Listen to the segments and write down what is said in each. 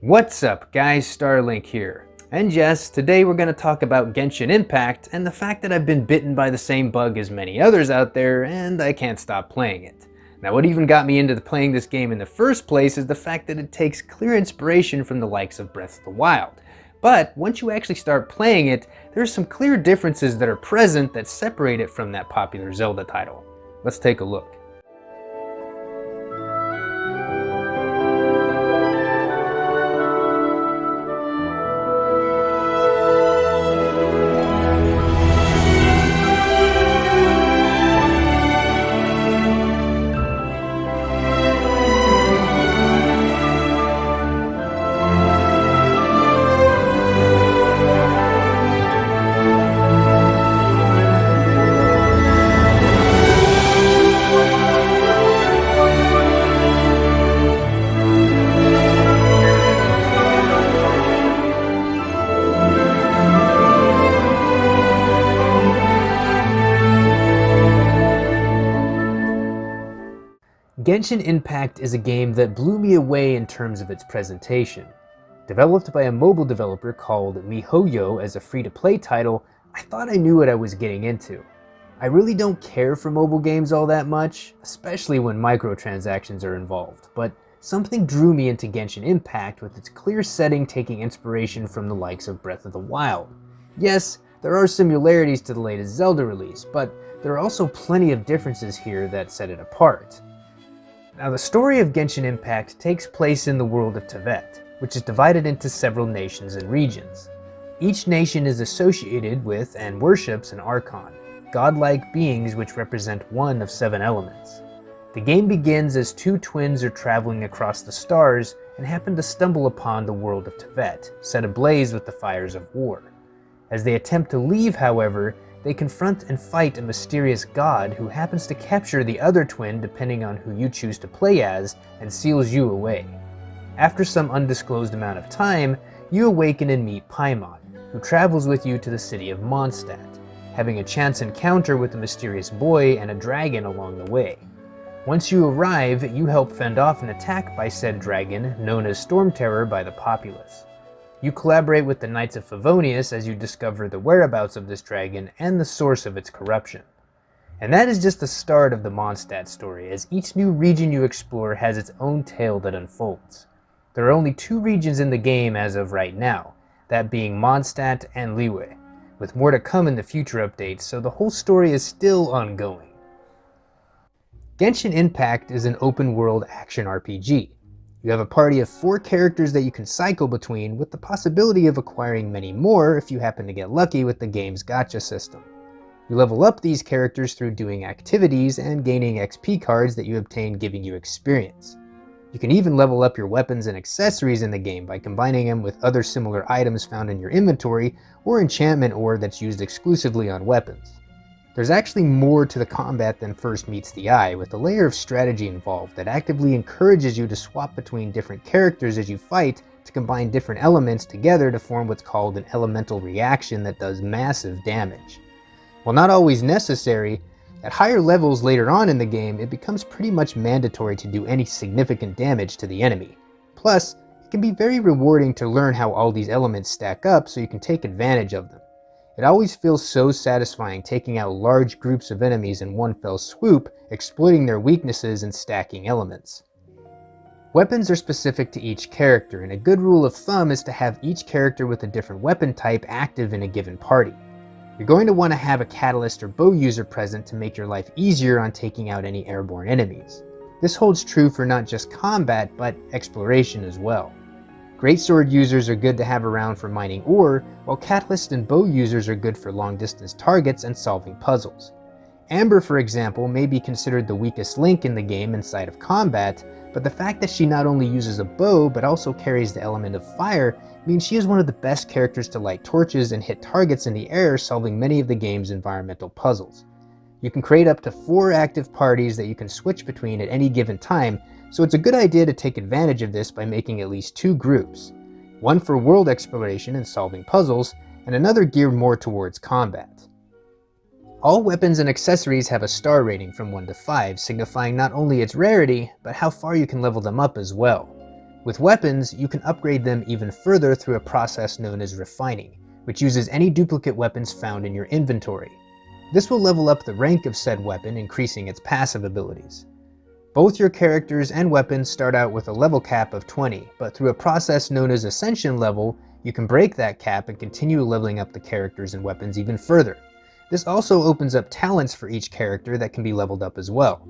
What's up guys, Starlink here. And yes, today we're going to talk about Genshin Impact and the fact that I've been bitten by the same bug as many others out there and I can't stop playing it. Now what even got me into playing this game in the first place is the fact that it takes clear inspiration from the likes of Breath of the Wild. But once you actually start playing it, there's some clear differences that are present that separate it from that popular Zelda title. Let's take a look. Genshin Impact is a game that blew me away in terms of its presentation. Developed by a mobile developer called Mihoyo as a free-to-play title, I thought I knew what I was getting into. I really don't care for mobile games all that much, especially when microtransactions are involved, but something drew me into Genshin Impact with its clear setting taking inspiration from the likes of Breath of the Wild. Yes, there are similarities to the latest Zelda release, but there are also plenty of differences here that set it apart. Now the story of Genshin Impact takes place in the world of Teyvat, which is divided into several nations and regions. Each nation is associated with and worships an Archon, godlike beings which represent one of 7 elements. The game begins as 2 twins are traveling across the stars and happen to stumble upon the world of Teyvat, set ablaze with the fires of war. As they attempt to leave, however, they confront and fight a mysterious god who happens to capture the other twin depending on who you choose to play as and seals you away. After some undisclosed amount of time, you awaken and meet Paimon, who travels with you to the city of Mondstadt, having a chance encounter with a mysterious boy and a dragon along the way. Once you arrive, you help fend off an attack by said dragon, known as Storm Terror by the populace. You collaborate with the Knights of Favonius as you discover the whereabouts of this dragon and the source of its corruption. And that is just the start of the Mondstadt story, as each new region you explore has its own tale that unfolds. There are only 2 regions in the game as of right now, that being Mondstadt and Liyue, with more to come in the future updates, so the whole story is still ongoing. Genshin Impact is an open-world action RPG. You have a party of 4 characters that you can cycle between, with the possibility of acquiring many more if you happen to get lucky with the game's gacha system. You level up these characters through doing activities and gaining XP cards that you obtain giving you experience. You can even level up your weapons and accessories in the game by combining them with other similar items found in your inventory or enchantment ore that's used exclusively on weapons. There's actually more to the combat than first meets the eye, with a layer of strategy involved that actively encourages you to swap between different characters as you fight to combine different elements together to form what's called an elemental reaction that does massive damage. While not always necessary, at higher levels later on in the game it becomes pretty much mandatory to do any significant damage to the enemy. Plus, it can be very rewarding to learn how all these elements stack up so you can take advantage of them. It always feels so satisfying taking out large groups of enemies in one fell swoop, exploiting their weaknesses and stacking elements. Weapons are specific to each character, and a good rule of thumb is to have each character with a different weapon type active in a given party. You're going to want to have a catalyst or bow user present to make your life easier on taking out any airborne enemies. This holds true for not just combat, but exploration as well. Greatsword users are good to have around for mining ore, while catalyst and bow users are good for long-distance targets and solving puzzles. Amber, for example, may be considered the weakest link in the game inside of combat, but the fact that she not only uses a bow but also carries the element of fire means she is one of the best characters to light torches and hit targets in the air, solving many of the game's environmental puzzles. You can create up to 4 active parties that you can switch between at any given time, so it's a good idea to take advantage of this by making at least 2 groups. One for world exploration and solving puzzles, and another geared more towards combat. All weapons and accessories have a star rating from 1 to 5, signifying not only its rarity, but how far you can level them up as well. With weapons, you can upgrade them even further through a process known as refining, which uses any duplicate weapons found in your inventory. This will level up the rank of said weapon, increasing its passive abilities. Both your characters and weapons start out with a level cap of 20, but through a process known as Ascension level, you can break that cap and continue leveling up the characters and weapons even further. This also opens up talents for each character that can be leveled up as well.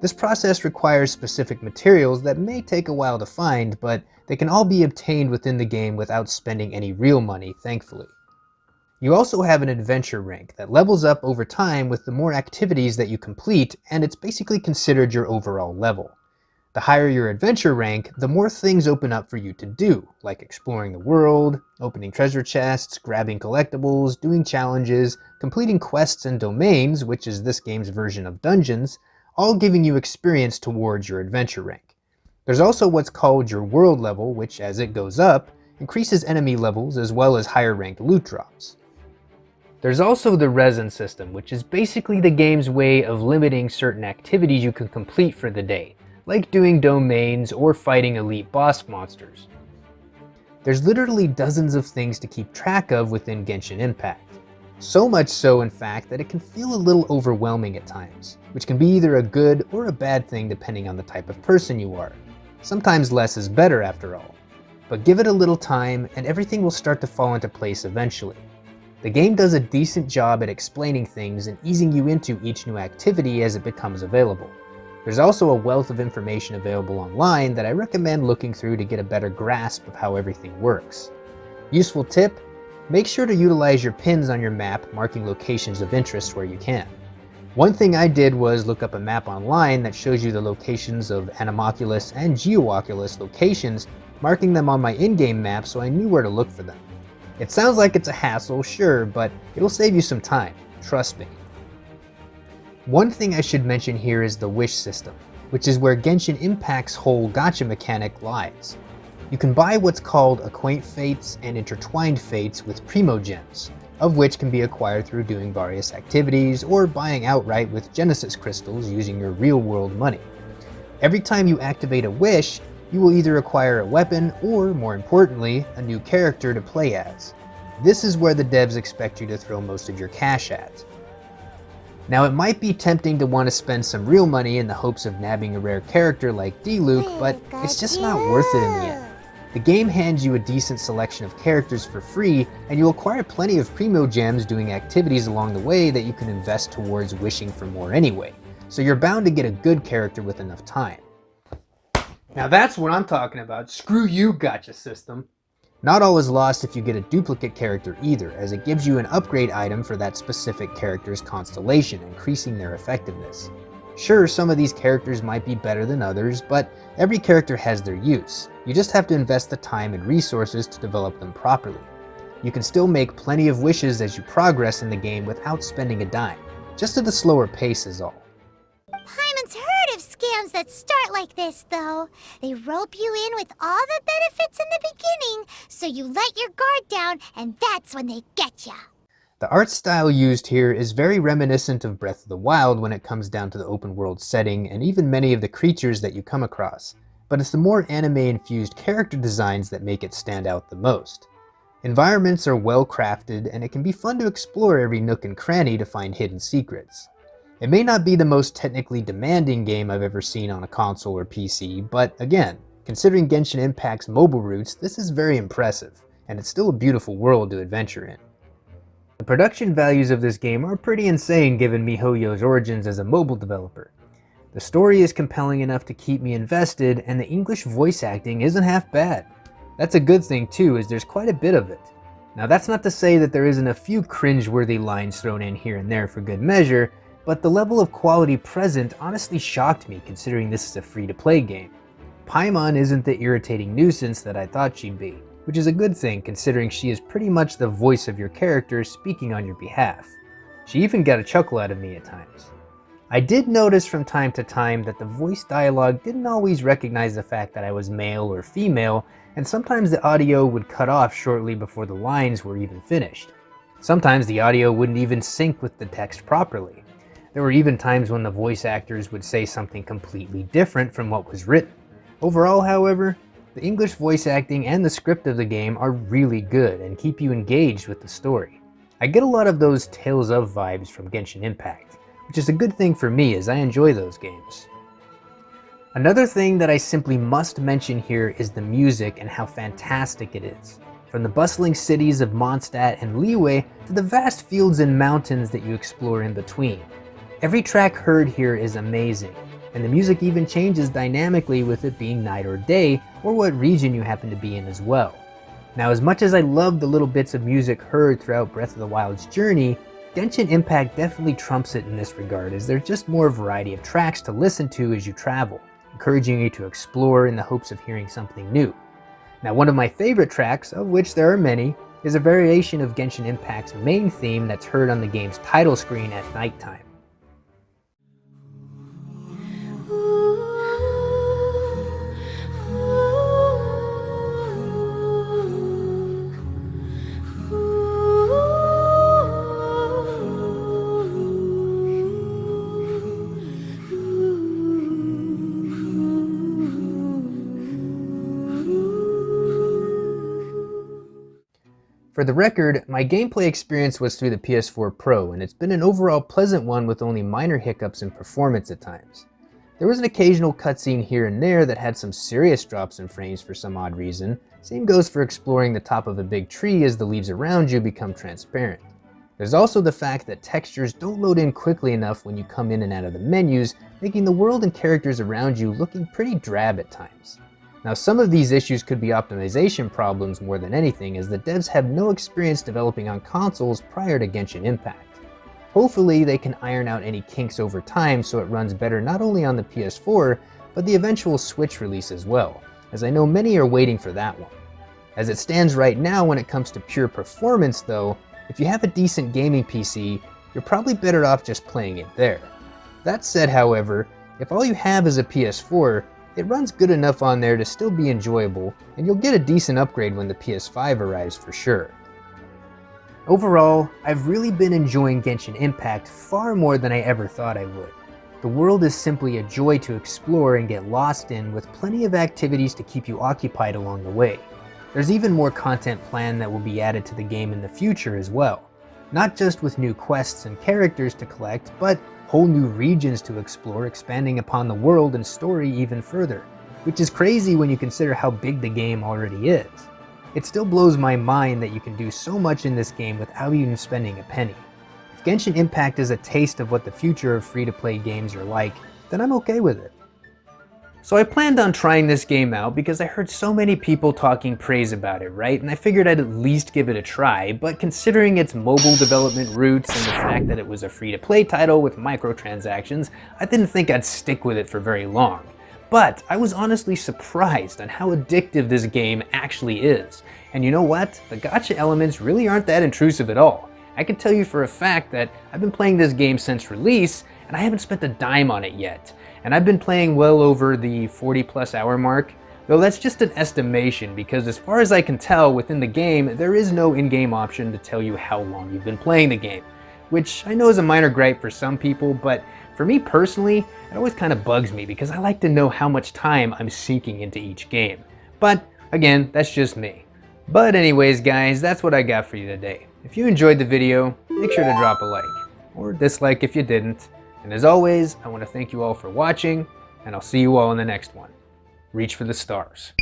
This process requires specific materials that may take a while to find, but they can all be obtained within the game without spending any real money, thankfully. You also have an adventure rank that levels up over time with the more activities that you complete, and it's basically considered your overall level. The higher your adventure rank, the more things open up for you to do, like exploring the world, opening treasure chests, grabbing collectibles, doing challenges, completing quests and domains, which is this game's version of dungeons, all giving you experience towards your adventure rank. There's also what's called your world level, which as it goes up, increases enemy levels as well as higher ranked loot drops. There's also the resin system, which is basically the game's way of limiting certain activities you can complete for the day, like doing domains or fighting elite boss monsters. There's literally dozens of things to keep track of within Genshin Impact. So much so, in fact, that it can feel a little overwhelming at times, which can be either a good or a bad thing depending on the type of person you are. Sometimes less is better after all. But give it a little time and everything will start to fall into place eventually. The game does a decent job at explaining things and easing you into each new activity as it becomes available. There's also a wealth of information available online that I recommend looking through to get a better grasp of how everything works. Useful tip: make sure to utilize your pins on your map, marking locations of interest where you can. One thing I did was look up a map online that shows you the locations of Anemoculus and Geoculus locations, marking them on my in-game map so I knew where to look for them. It sounds like it's a hassle, sure, but it'll save you some time, trust me. One thing I should mention here is the wish system, which is where Genshin Impact's whole gacha mechanic lies. You can buy what's called Acquaint Fates and Intertwined Fates with Primo Gems, of which can be acquired through doing various activities or buying outright with Genesis Crystals using your real-world money. Every time you activate a wish, you will either acquire a weapon or, more importantly, a new character to play as. This is where the devs expect you to throw most of your cash at. Now it might be tempting to want to spend some real money in the hopes of nabbing a rare character like Diluc, but it's just not worth it in the end. The game hands you a decent selection of characters for free, and you'll acquire plenty of Primo Gems doing activities along the way that you can invest towards wishing for more anyway, so you're bound to get a good character with enough time. Now that's what I'm talking about. Screw you, gacha system. Not all is lost if you get a duplicate character either, as it gives you an upgrade item for that specific character's constellation, increasing their effectiveness. Sure, some of these characters might be better than others, but every character has their use. You just have to invest the time and resources to develop them properly. You can still make plenty of wishes as you progress in the game without spending a dime, just at a slower pace is all. Paimon's heard of scams that start like this, though. They rope you in with all the benefits in the beginning, so you let your guard down, and that's when they get ya. The art style used here is very reminiscent of Breath of the Wild when it comes down to the open world setting and even many of the creatures that you come across, but it's the more anime-infused character designs that make it stand out the most. Environments are well crafted, and it can be fun to explore every nook and cranny to find hidden secrets. It may not be the most technically demanding game I've ever seen on a console or PC, but again, considering Genshin Impact's mobile roots, this is very impressive, and it's still a beautiful world to adventure in. The production values of this game are pretty insane given miHoYo's origins as a mobile developer. The story is compelling enough to keep me invested, and the English voice acting isn't half bad. That's a good thing too, as there's quite a bit of it. Now that's not to say that there isn't a few cringe-worthy lines thrown in here and there for good measure, but the level of quality present honestly shocked me considering this is a free-to-play game. Paimon isn't the irritating nuisance that I thought she'd be, which is a good thing considering she is pretty much the voice of your character speaking on your behalf. She even got a chuckle out of me at times. I did notice from time to time that the voice dialogue didn't always recognize the fact that I was male or female, and sometimes the audio would cut off shortly before the lines were even finished. Sometimes the audio wouldn't even sync with the text properly. There were even times when the voice actors would say something completely different from what was written. Overall, however, The English voice acting and the script of the game are really good and keep you engaged with the story. I get a lot of those Tales of vibes from Genshin Impact, which is a good thing for me as I enjoy those games. Another thing that I simply must mention here is the music and how fantastic it is. From the bustling cities of Mondstadt and Liyue to the vast fields and mountains that you explore in between. Every track heard here is amazing, and the music even changes dynamically with it being night or day, or what region you happen to be in as well. Now, as much as I love the little bits of music heard throughout Breath of the Wild's journey, Genshin Impact definitely trumps it in this regard, as there's just more variety of tracks to listen to as you travel, encouraging you to explore in the hopes of hearing something new. Now, one of my favorite tracks, of which there are many, is a variation of Genshin Impact's main theme that's heard on the game's title screen at nighttime. For the record, my gameplay experience was through the PS4 Pro, and it's been an overall pleasant one with only minor hiccups in performance at times. There was an occasional cutscene here and there that had some serious drops in frames for some odd reason. Same goes for exploring the top of a big tree as the leaves around you become transparent. There's also the fact that textures don't load in quickly enough when you come in and out of the menus, making the world and characters around you looking pretty drab at times. Now, some of these issues could be optimization problems more than anything, as the devs have no experience developing on consoles prior to Genshin Impact. Hopefully they can iron out any kinks over time so it runs better not only on the PS4, but the eventual Switch release as well, as I know many are waiting for that one. As it stands right now when it comes to pure performance though, if you have a decent gaming PC, you're probably better off just playing it there. That said, however, if all you have is a PS4, it runs good enough on there to still be enjoyable, and you'll get a decent upgrade when the PS5 arrives for sure. Overall, I've really been enjoying Genshin Impact far more than I ever thought I would. The world is simply a joy to explore and get lost in, with plenty of activities to keep you occupied along the way. There's even more content planned that will be added to the game in the future as well. Not just with new quests and characters to collect, but whole new regions to explore, expanding upon the world and story even further, which is crazy when you consider how big the game already is. It still blows my mind that you can do so much in this game without even spending a penny. If Genshin Impact is a taste of what the future of free-to-play games are like, then I'm okay with it. So I planned on trying this game out because I heard so many people talking praise about it, right? And I figured I'd at least give it a try, but considering its mobile development roots and the fact that it was a free-to-play title with microtransactions, I didn't think I'd stick with it for very long. But I was honestly surprised on how addictive this game actually is. And you know what? The gacha elements really aren't that intrusive at all. I can tell you for a fact that I've been playing this game since release, and I haven't spent a dime on it yet. And I've been playing well over the 40+ hour mark, though that's just an estimation because as far as I can tell within the game, there is no in-game option to tell you how long you've been playing the game, which I know is a minor gripe for some people, but for me personally, it always kind of bugs me because I like to know how much time I'm sinking into each game. But again, that's just me. But anyways guys, that's what I got for you today. If you enjoyed the video, make sure to drop a like, or dislike if you didn't. And as always, I want to thank you all for watching, and I'll see you all in the next one. Reach for the stars.